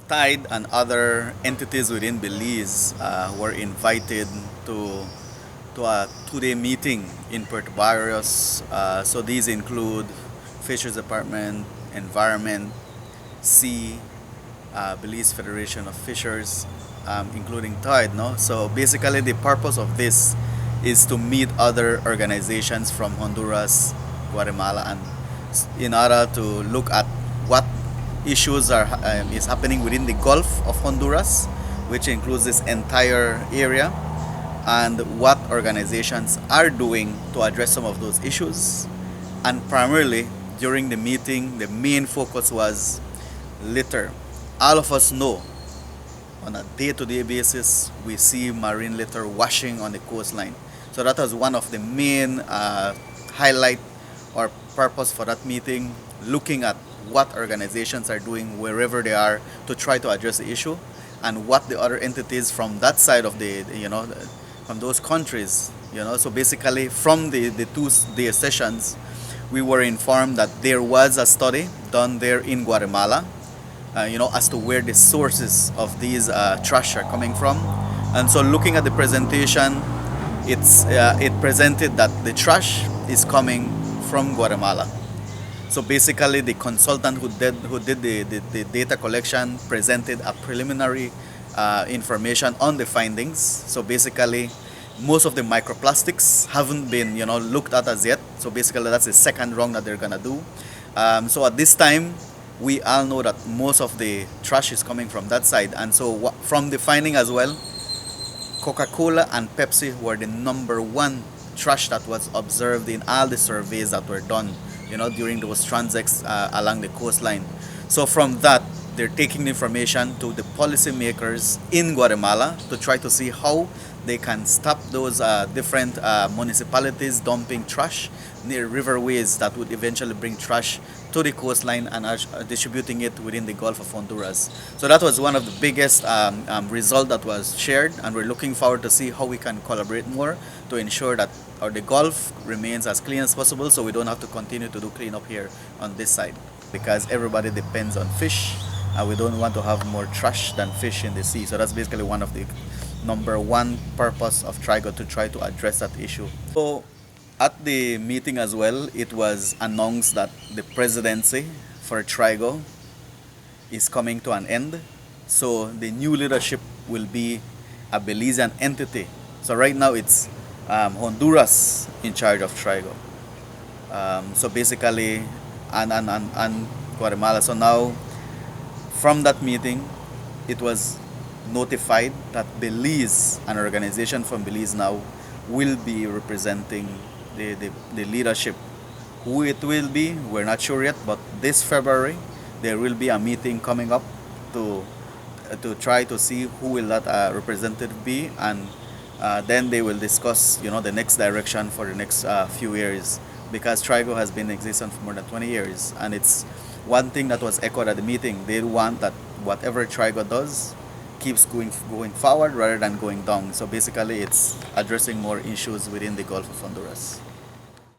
Tide and other entities within Belize were invited to a two-day meeting in Puerto Barrios. So these include Fisheries Department, Environment, Sea, Belize Federation of Fishers, including Tide. No, so basically the purpose of this is to meet other organizations from Honduras, Guatemala, and in order to look at what issues are is happening within the Gulf of Honduras, which includes this entire area, and what organizations are doing to address some of those issues. And primarily during the meeting, the main focus was litter. All of us know on a day-to-day basis we see marine litter washing on the coastline. So that was one of the main highlight or purpose for that meeting, looking at what organizations are doing wherever they are to try to address the issue, and what the other entities from that side of the from those countries, so basically from the two-day sessions we were informed that there was a study done there in Guatemala, as to where the sources of these trash are coming from. And so looking at the presentation, it presented that the trash is coming from Guatemala. So basically, the consultant who did the data collection presented a preliminary information on the findings. So basically, most of the microplastics haven't been looked at as yet. So basically, that's the second round that they're gonna do. So at this time, we all know that most of the trash is coming from that side, and so from the finding as well, Coca-Cola and Pepsi were the number one trash that was observed in all the surveys that were done, during those transects along the coastline. So from that, they're taking the information to the policymakers in Guatemala to try to see how they can stop those different municipalities dumping trash near riverways that would eventually bring trash to the coastline and distributing it within the Gulf of Honduras. So that was one of the biggest result that was shared, and we're looking forward to see how we can collaborate more to ensure that the Gulf remains as clean as possible, so we don't have to continue to do cleanup here on this side, because everybody depends on fish, and we don't want to have more trash than fish in the sea. So that's basically one of the number one purpose of TRIGO, to try to address that issue. So at the meeting as well, it was announced that the presidency for TRIGO is coming to an end. So the new leadership will be a Belizean entity. So right now it's Honduras in charge of TRIGO. So basically, and Guatemala. So now, from that meeting, it was notified that Belize, an organization from Belize now, will be representing the leadership. Who it will be, we're not sure yet, but this February there will be a meeting coming up to try to see who will that representative be, and then they will discuss the next direction for the next few years, because TRIGO has been in existence for more than 20 years, and it's one thing that was echoed at the meeting. They want that whatever TRIGO does keeps going forward rather than going down. So basically, it's addressing more issues within the Gulf of Honduras.